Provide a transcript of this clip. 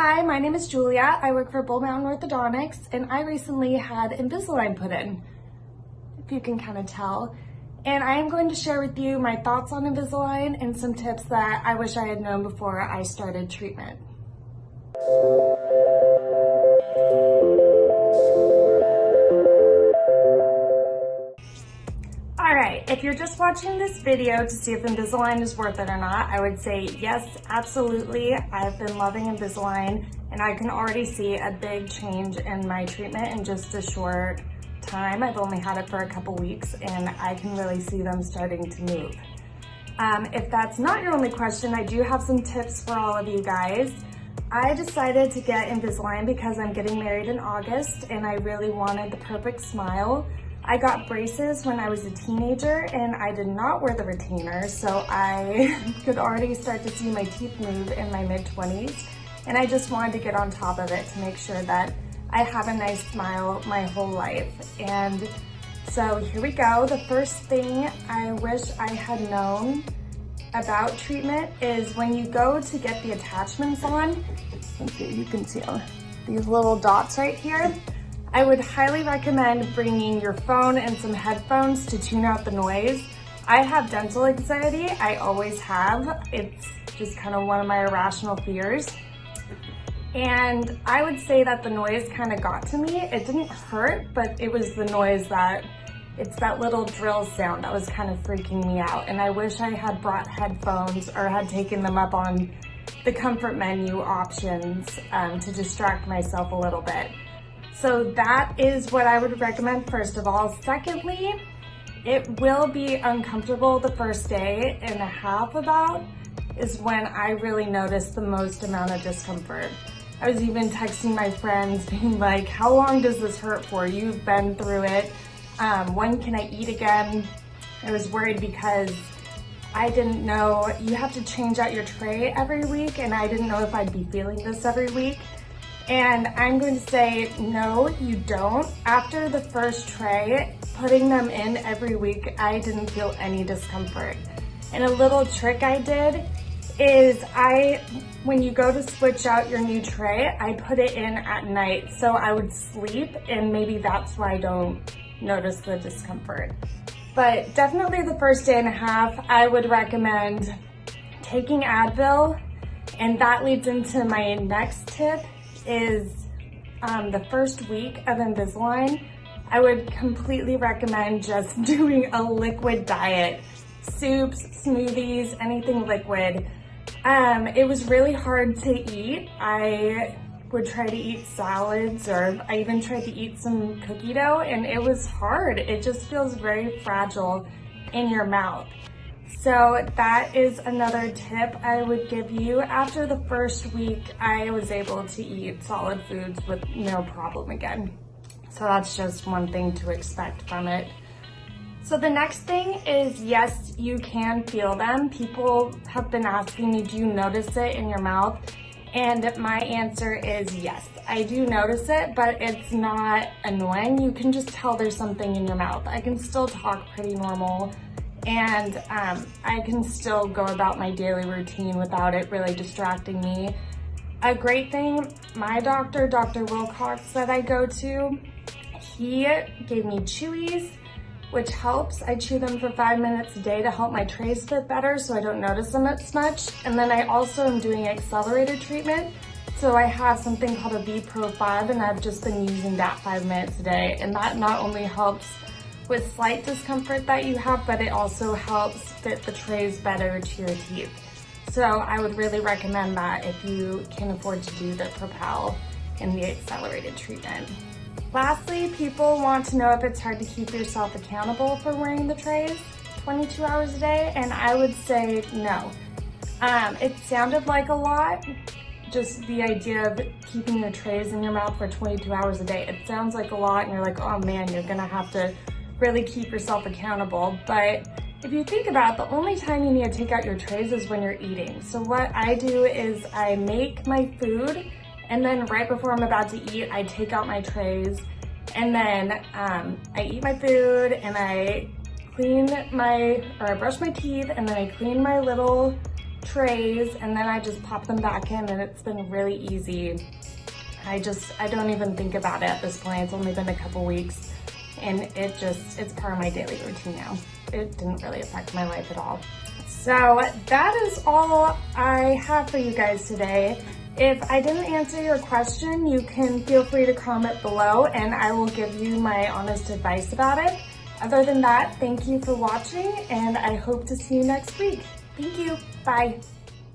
Hi, my name is Julia. I work for Bull Mountain Orthodontics, and I recently had Invisalign put in, if you can kind of tell. And I am going to share with you my thoughts on Invisalign and some tips that I wish I had known before I started treatment. Alright, if you're just watching this video to see if Invisalign is worth it or not, I would say yes, absolutely. I've been loving Invisalign and I can already see a big change in my treatment in just a short time. I've only had it for a couple weeks and I can really see them starting to move. If that's not your only question, I do have some tips for all of you guys. I decided to get Invisalign because I'm getting married in August and I really wanted the perfect smile. I got braces when I was a teenager and I did not wear the retainer, so I could already start to see my teeth move in my mid-20s, and I just wanted to get on top of it to make sure that I have a nice smile my whole life. And so here we go. The first thing I wish I had known about treatment is when you go to get the attachments on, you can see these little dots right here. I would highly recommend bringing your phone and some headphones to tune out the noise. I have dental anxiety, I always have. It's just kind of one of my irrational fears. And I would say that the noise kind of got to me. It didn't hurt, but it was the noise it's that little drill sound that was kind of freaking me out. And I wish I had brought headphones or had taken them up on the comfort menu options to distract myself a little bit. So that is what I would recommend first of all. Secondly, it will be uncomfortable the first day and a half about is when I really noticed the most amount of discomfort. I was even texting my friends being like, how long does this hurt for? You've been through it. When can I eat again? I was worried because I didn't know you have to change out your tray every week and I didn't know if I'd be feeling this every week. And I'm going to say, no, you don't. After the first tray, putting them in every week, I didn't feel any discomfort. And a little trick I did is when you go to switch out your new tray, I put it in at night so I would sleep, and maybe that's why I don't notice the discomfort. But definitely the first day and a half, I would recommend taking Advil, and that leads into my next tip is the first week of Invisalign, I would completely recommend just doing a liquid diet. Soups, smoothies, anything liquid. It was really hard to eat. I would try to eat salads, or I even tried to eat some cookie dough, and it was hard. It just feels very fragile in your mouth. So that is another tip I would give you. After the first week, I was able to eat solid foods with no problem again. So that's just one thing to expect from it. So the next thing is, yes, you can feel them. People have been asking me, do you notice it in your mouth? And my answer is yes, I do notice it, but it's not annoying. You can just tell there's something in your mouth. I can still talk pretty normal. And I can still go about my daily routine without it really distracting me. A great thing, my doctor, Dr. Wilcox, that I go to, he gave me chewies, which helps. I chew them for 5 minutes a day to help my trays fit better so I don't notice them as much. And then I also am doing accelerated treatment. So I have something called a V Pro 5 and I've just been using that 5 minutes a day. And that not only helps with slight discomfort that you have, but it also helps fit the trays better to your teeth. So I would really recommend that if you can afford to do the Propel in the accelerated treatment. Lastly, people want to know if it's hard to keep yourself accountable for wearing the trays 22 hours a day, and I would say no. It sounded like a lot, just the idea of keeping your trays in your mouth for 22 hours a day. It sounds like a lot and you're like, oh man, you're gonna have to really keep yourself accountable. But if you think about it, the only time you need to take out your trays is when you're eating. So what I do is I make my food, and then right before I'm about to eat, I take out my trays, and then I eat my food, and I brush my teeth, and then I clean my little trays, and then I just pop them back in, and it's been really easy. I don't even think about it at this point. It's only been a couple weeks, and it's part of my daily routine now. It didn't really affect my life at all. So that is all I have for you guys today. If I didn't answer your question, you can feel free to comment below and I will give you my honest advice about it. Other than that, thank you for watching and I hope to see you next week. Thank you. Bye.